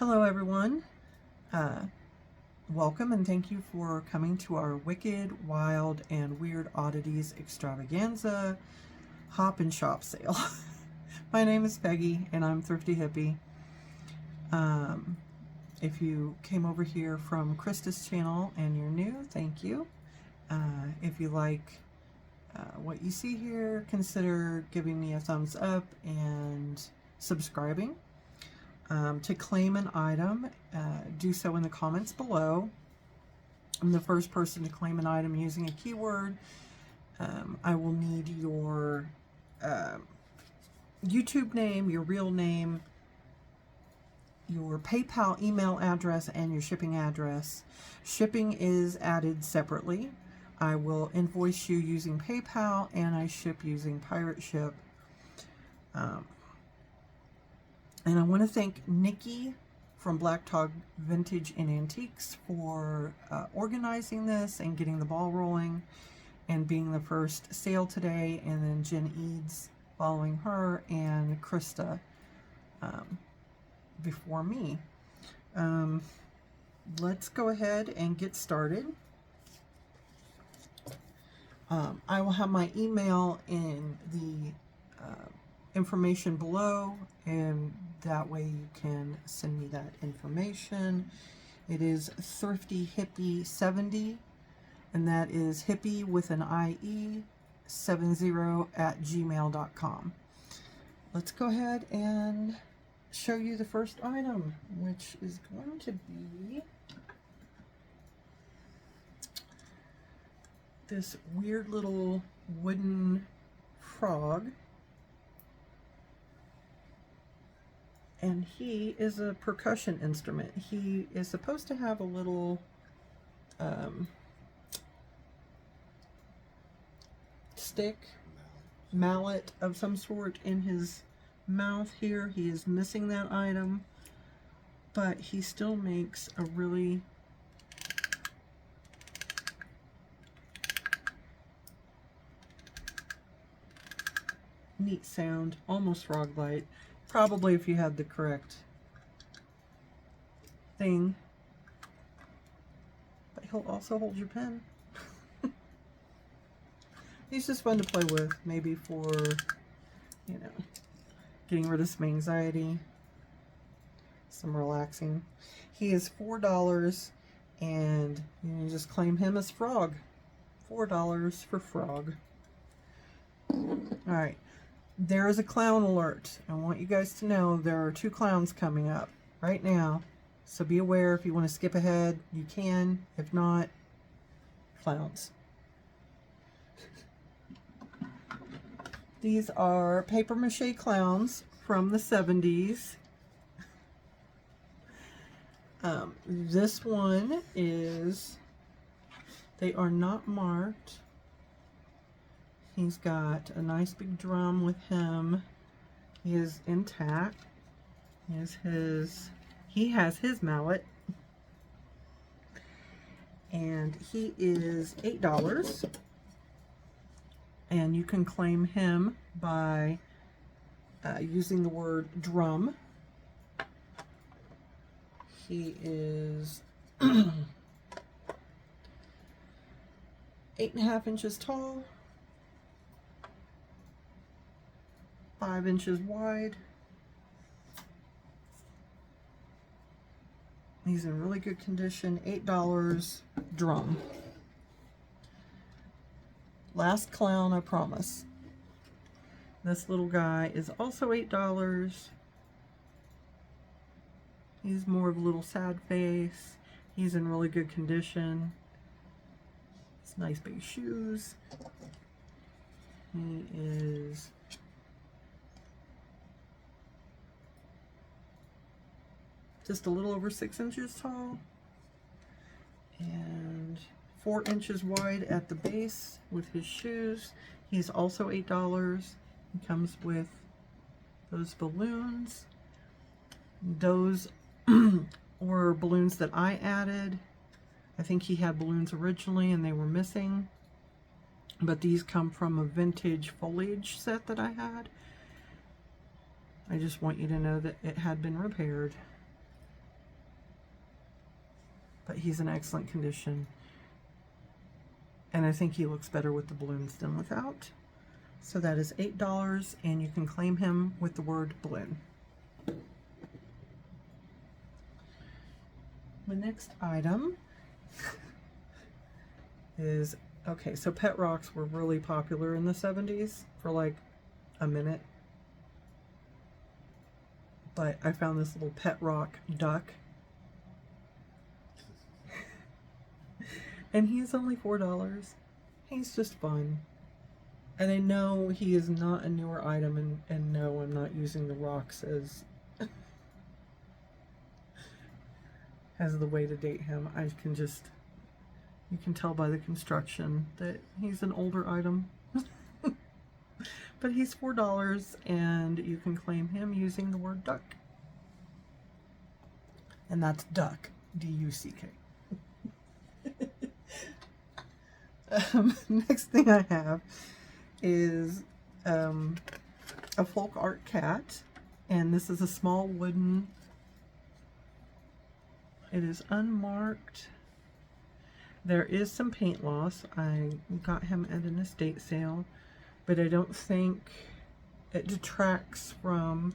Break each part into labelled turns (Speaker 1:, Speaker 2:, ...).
Speaker 1: Hello everyone, welcome and thank you for coming to our Wicked, Wild, and Weird Oddities Extravaganza Hop and Shop sale. My name is Peggy and I'm Thrifty Hippie. If you came over here from Krista's channel and you're new, thank you. If you like what you see here, consider giving me a thumbs up and subscribing. To claim an item, do so in the comments below. I'm the first person to claim an item using a keyword. I will need your YouTube name, your real name, your PayPal email address, and your shipping address. Shipping is added separately. I will invoice you using PayPal, and I ship using Pirate Ship. And I want to thank Nikki from Black Dog Vintage and Antiques for organizing this and getting the ball rolling and being the first sale today, and then Jen Eads following her, and Krista before me. Let's go ahead and get started. I will have my email in the information below, and that way you can send me that information. It is Thrifty Hippie 70, and that is hippie with an IE 70@gmail.com. Let's go ahead and show you the first item, which is going to be this weird little wooden frog. And he is a percussion instrument. He is supposed to have a little stick, mallet of some sort in his mouth here. He is missing that item, but he still makes a really neat sound, almost frog-like. Probably if you had the correct thing. But he'll also hold your pen. He's just fun to play with, maybe for, you know, getting rid of some anxiety, some relaxing. He is $4, and you can just claim him as Frog. $4 for Frog. Alright. There is a clown alert. I want you guys to know there are 2 clowns coming up right now. So be aware. If you want to skip ahead, you can. If not, clowns. These are paper mache clowns from the 70s. This one is, they are not marked. He's got a nice big drum with him. He is intact. He has his mallet. And he is $8. And you can claim him by using the word drum. He is 8.5 inches tall. 5 inches wide. He's in really good condition. $8 drum. Last clown, I promise. This little guy is also $8. He's more of a little sad face. He's in really good condition. It's nice big shoes. He is just a little over 6 inches tall and 4 inches wide at the base with his shoes. He's also $8. He comes with those balloons. Those were balloons that I added. I think he had balloons originally and they were missing, but these come from a vintage foliage set that I had. I just want you to know that it had been repaired. but he's in excellent condition. And I think he looks better with the balloons than without. So that is $8, and you can claim him with the word balloon. The next item is, okay, so pet rocks were really popular in the 70s for like a minute. But I found this little pet rock duck. And he's only $4. He's just fun. And I know he is not a newer item, and no, I'm not using the rocks as the way to date him. I can just, you can tell by the construction that he's an older item. But he's $4, and you can claim him using the word duck. And that's duck, D-U-C-K. Next thing I have is a folk art cat, and this is a small wooden, it is unmarked. There is some paint loss. I got him at an estate sale, but I don't think it detracts from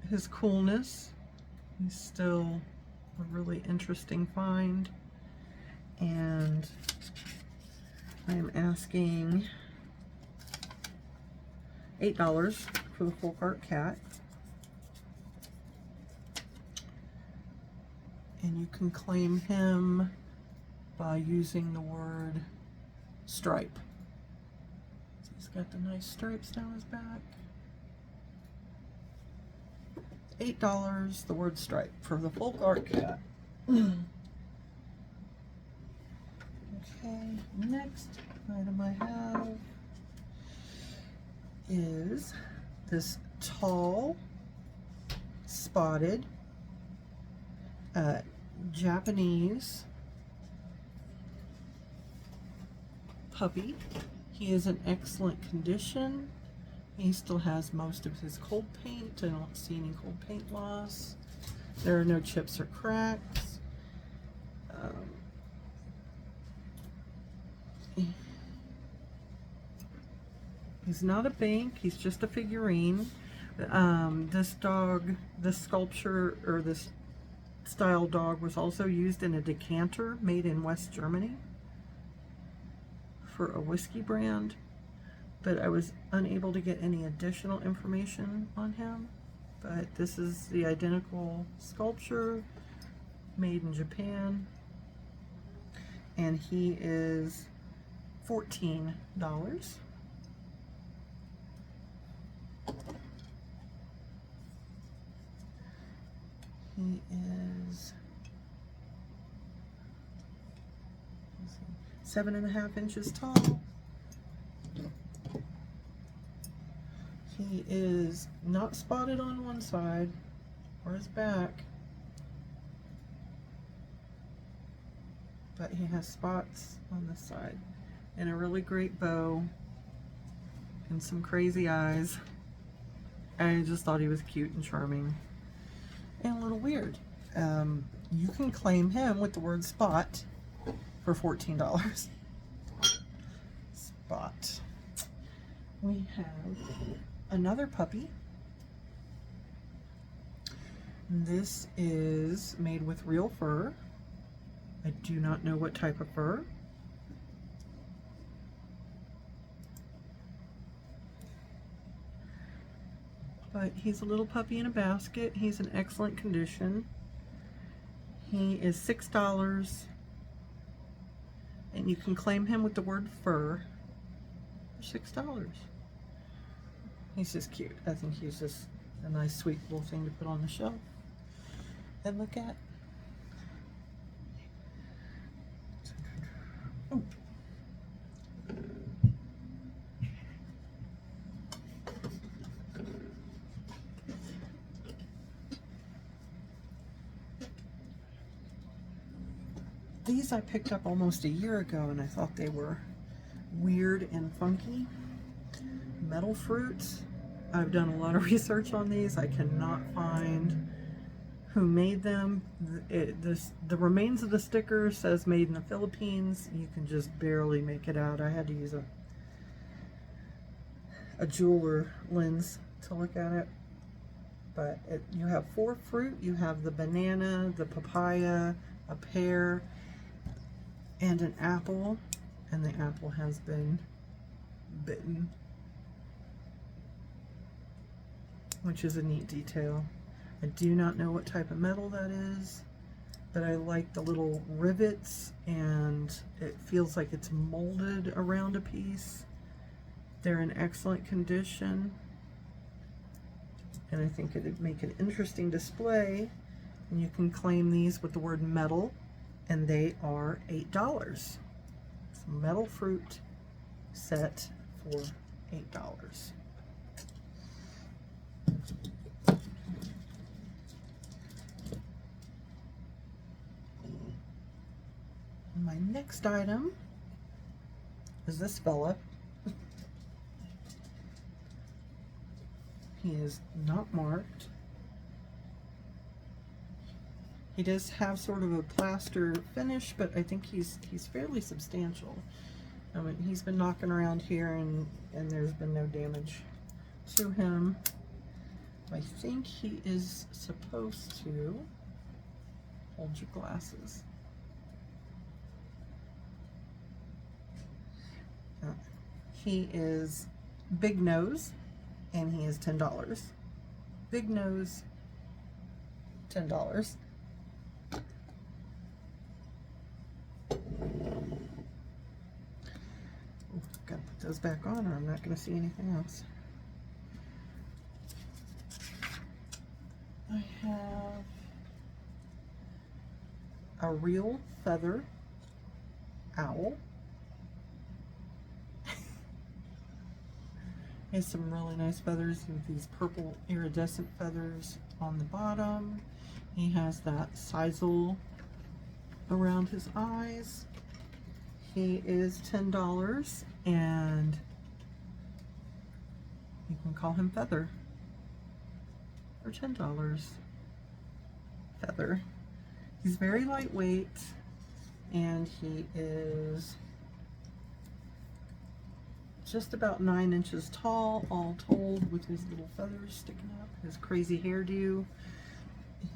Speaker 1: his coolness. He's still a really interesting find. And I am asking $8 for the folk art cat. And you can claim him by using the word stripe. So he's got the nice stripes down his back. $8, the word stripe for the folk art cat. Okay, next item I have is this tall, spotted, Japanese puppy. He is in excellent condition. He still has most of his cold paint. I don't see any cold paint loss. There are no chips or cracks. He's not a bank, he's just a figurine. This dog, this sculpture, or this style dog was also used in a decanter made in West Germany for a whiskey brand, but I was unable to get any additional information on him. But this is the identical sculpture made in Japan, and he is $14. He is 7.5 inches tall. He is not spotted on one side or his back, but he has spots on this side and a really great bow and some crazy eyes. I just thought he was cute and charming and a little weird. You can claim him with the word spot for $14. Spot. We have another puppy. This is made with real fur. I do not know what type of fur. But he's a little puppy in a basket. He's in excellent condition. He is $6, and you can claim him with the word fur for $6. He's just cute. I think he's just a nice, sweet little thing to put on the shelf and look at. Oh. These I picked up almost a year ago, and I thought they were weird and funky. Metal fruits. I've done a lot of research on these. I cannot find who made them. The remains of the sticker says made in the Philippines. You can just barely make it out. I had to use a jeweler lens to look at it. But you have 4 fruit. You have the banana, the papaya, a pear, and an apple. And the apple has been bitten, which is a neat detail. I do not know what type of metal that is, but I like the little rivets, and it feels like it's molded around a piece. They're in excellent condition, and I think it'd make an interesting display. And you can claim these with the word metal, and they are $8. It's a metal fruit set for $8. My next item is this fella. He is not marked. He does have sort of a plaster finish, but I think he's fairly substantial. I mean, he's been knocking around here, and there's been no damage to him. I think he is supposed to hold your glasses. He is big nose, and he is $10. Big nose, $10. Gotta put those back on, or I'm not gonna see anything else. I have a real feather owl. He has some really nice feathers with these purple iridescent feathers on the bottom. He has that sisal around his eyes. He is $10, and you can call him Feather for $10. Feather. He's very lightweight, and he is just about 9 inches tall, all told, with his little feathers sticking up, his crazy hairdo.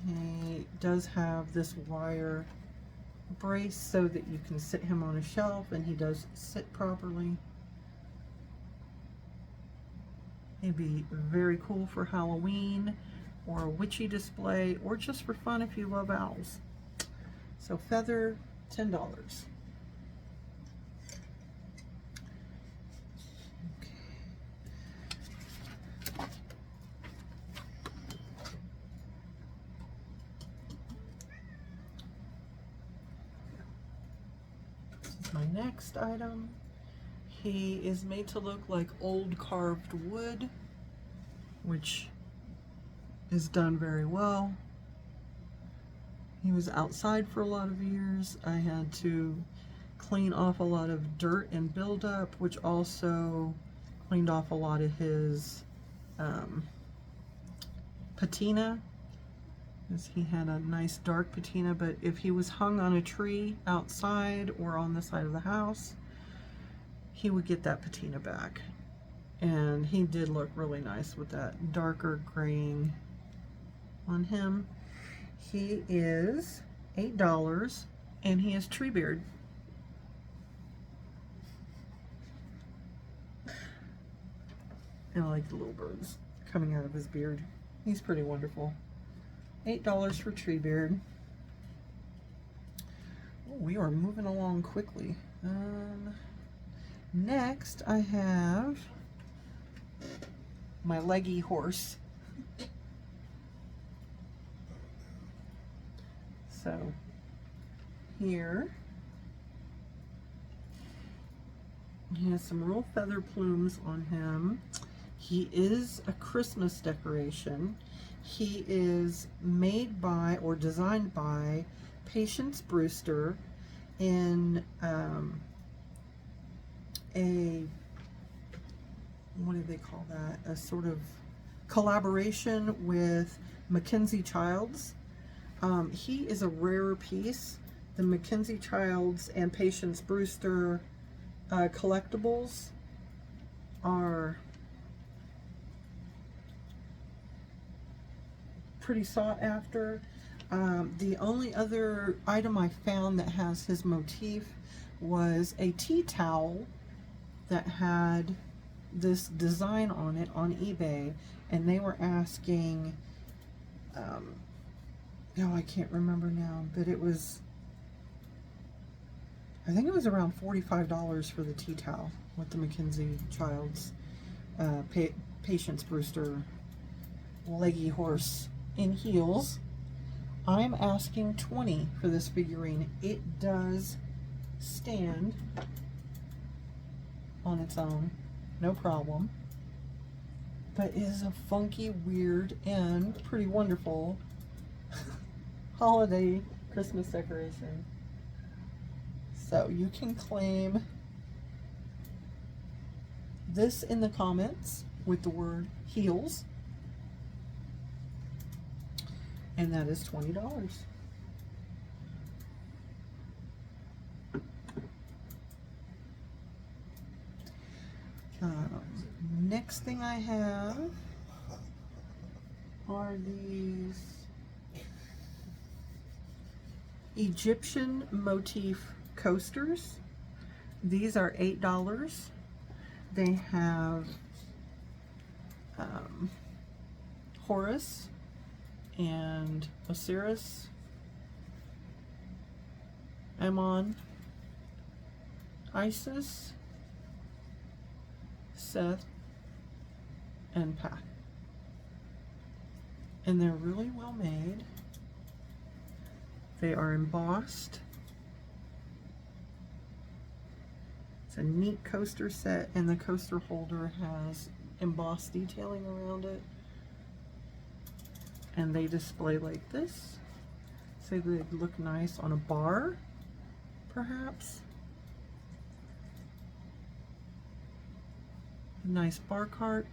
Speaker 1: He does have this wire brace so that you can sit him on a shelf, and he does sit properly. He'd be very cool for Halloween or a witchy display, or just for fun if you love owls. So Feather, $10. My next item, he is made to look like old carved wood, which is done very well. He was outside for a lot of years. I had to clean off a lot of dirt and buildup, which also cleaned off a lot of his patina. He had a nice dark patina, but if he was hung on a tree outside or on the side of the house, he would get that patina back. And he did look really nice with that darker graying on him. He is $8, and he has tree beard. And I like the little birds coming out of his beard. He's pretty wonderful. $8 for tree beard. Oh, we are moving along quickly. Next, I have my Leggy Horse. So here he has some real feather plumes on him. He is a Christmas decoration. He is made by or designed by Patience Brewster in a, what do they call that? A sort of collaboration with Mackenzie Childs. He is a rarer piece. The Mackenzie Childs and Patience Brewster collectibles are pretty sought after. The only other item I found that has his motif was a tea towel that had this design on it on eBay, and they were asking, no, I can't remember now, but it was, I think it was around $45 for the tea towel with the Mackenzie Childs Patience Brewster Leggy Horse in heels. I'm asking $20 for this figurine. It does stand on its own, no problem, but it is a funky, weird, and pretty wonderful holiday Christmas decoration. So you can claim this in the comments with the word heels, and that is $20. Next thing I have are these Egyptian motif coasters. These are $8. They have Horus and Osiris, Ammon, Isis, Seth, and Path. And they're really well made. They are embossed. It's a neat coaster set, and the coaster holder has embossed detailing around it. And they display like this. So they look nice on a bar, perhaps. Nice bar cart.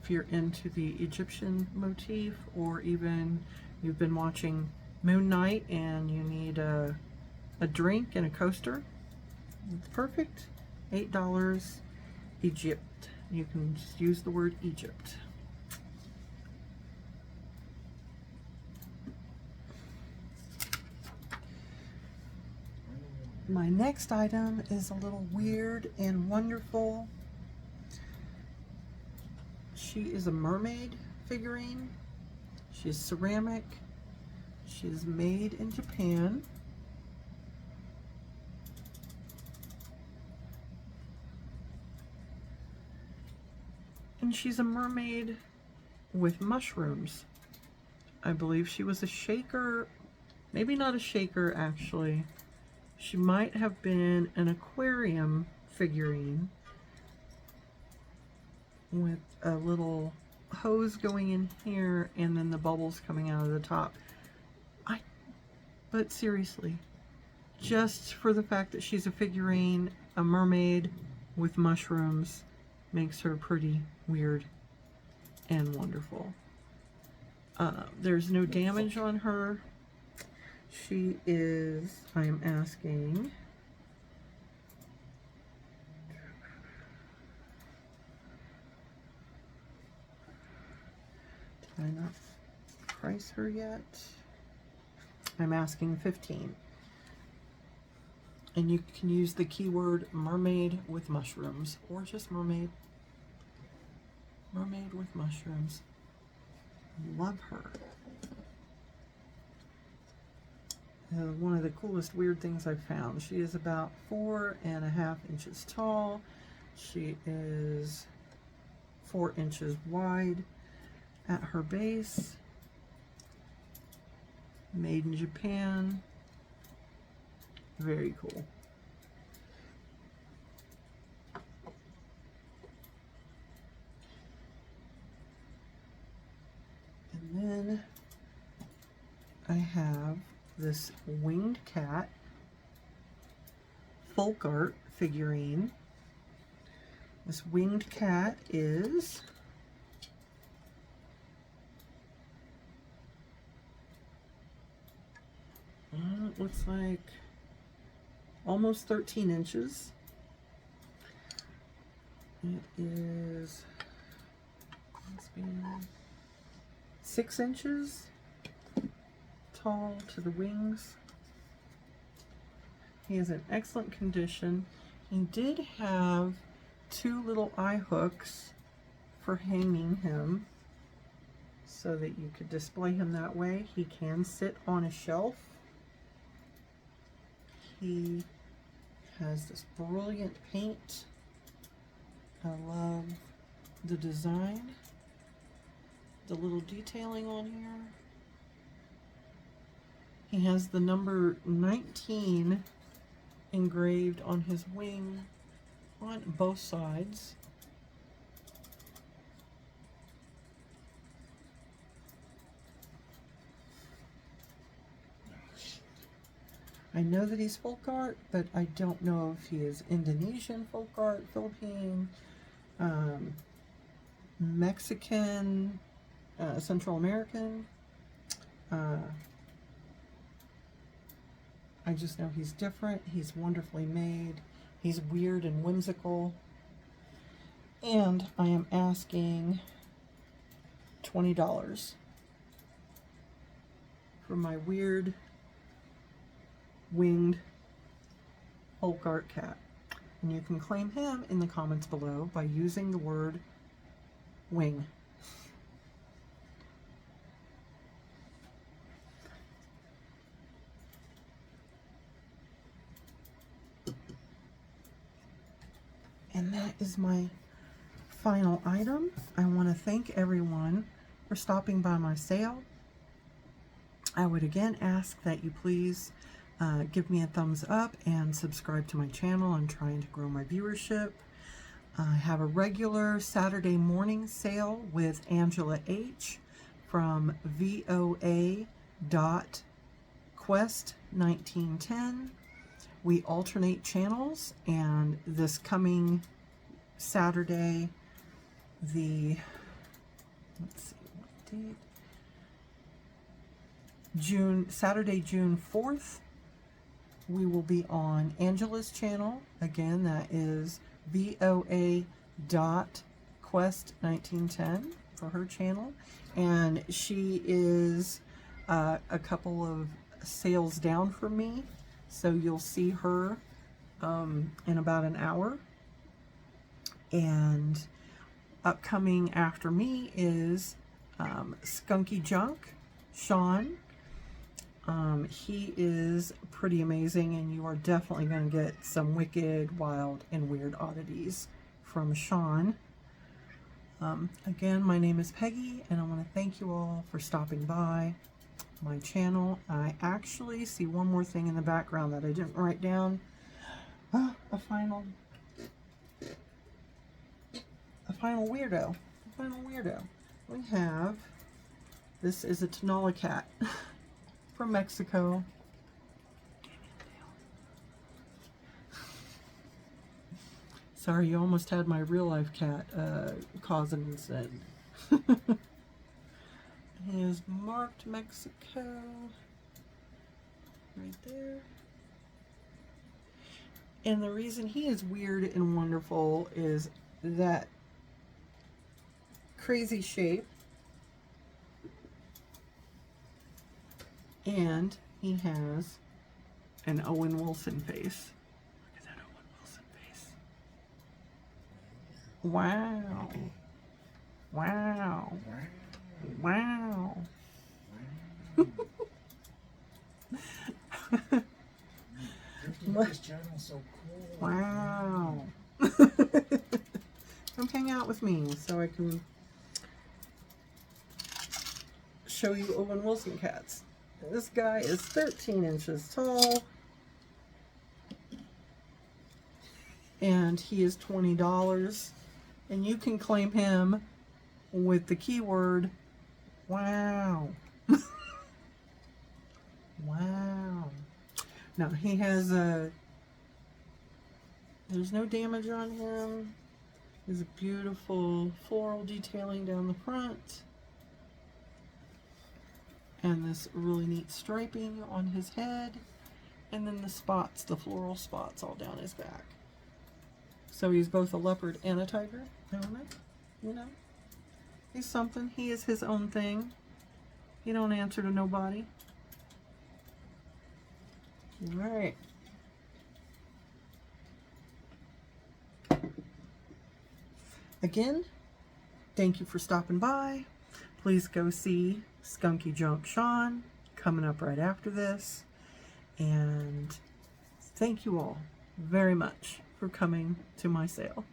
Speaker 1: If you're into the Egyptian motif, or even you've been watching Moon Knight and you need a drink and a coaster, it's perfect. $8. Egypt. You can just use the word Egypt. My next item is a little weird and wonderful. She is a mermaid figurine. She is ceramic. She is made in Japan. And she's a mermaid with mushrooms. I believe she was a shaker, maybe not a shaker actually. She might have been an aquarium figurine with a little hose going in here and then the bubbles coming out of the top. But seriously, just for the fact that she's a figurine, a mermaid with mushrooms, makes her pretty weird and wonderful. There's no damage on her. She is, I am asking, did I not price her yet? I'm asking $15. And you can use the keyword mermaid with mushrooms, or just mermaid. Mermaid with mushrooms. Love her. One of the coolest weird things I've found. She is about 4.5 inches tall. She is 4 inches wide at her base. Made in Japan. Very cool. And then I have this winged cat folk art figurine. This winged cat is looks like almost 13 inches. It is 6 inches tall to the wings. He is in excellent condition. He did have 2 little eye hooks for hanging him so that you could display him that way. He can sit on a shelf. He has this brilliant paint. I love the design, the little detailing on here. He has the number 19 engraved on his wing on both sides. I know that he's folk art, but I don't know if he is Indonesian folk art, Philippine, Mexican, Central American. I just know he's different. He's wonderfully made. He's weird and whimsical. And I am asking $20 for my weird winged folk art cat. And you can claim him in the comments below by using the word wing. And that is my final item. I want to thank everyone for stopping by my sale. I would again ask that you please give me a thumbs up and subscribe to my channel. I'm trying to grow my viewership. I have a regular Saturday morning sale with Angela H from voa.quest1910. We alternate channels, and this coming Saturday, let's see what date, Saturday, June 4th, we will be on Angela's channel. Again, that is voa.quest1910 for her channel. And she is a couple of sales down from me. So you'll see her in about an hour. And upcoming after me is Skunky Junk, Sean. He is pretty amazing, and you are definitely going to get some wicked, wild, and weird oddities from Sean. Again, my name is Peggy, and I want to thank you all for stopping by my channel. I actually see one more thing in the background that I didn't write down. A final weirdo. We have, this is a Tanala Cat from Mexico. Sorry, you almost had my real life cat cause an incident. He is marked Mexico right there. And the reason he is weird and wonderful is that crazy shape, and he has an Owen Wilson face. Look at that Owen Wilson face. Wow. Wow. Wow.
Speaker 2: This channel's so cool.
Speaker 1: Wow. Come hang out with me so I can show you Owen Wilson cats. This guy is 13 inches tall. And he is $20. And you can claim him with the keyword wow. Wow. Now he has there's no damage on him. There's a beautiful floral detailing down the front. And this really neat striping on his head. And then the spots, the floral spots all down his back. So he's both a leopard and a tiger. You know, he's something. He is his own thing. He don't answer to nobody. All right. Again, thank you for stopping by. Please go see Skunky Junk Sean coming up right after this. And thank you all very much for coming to my sale.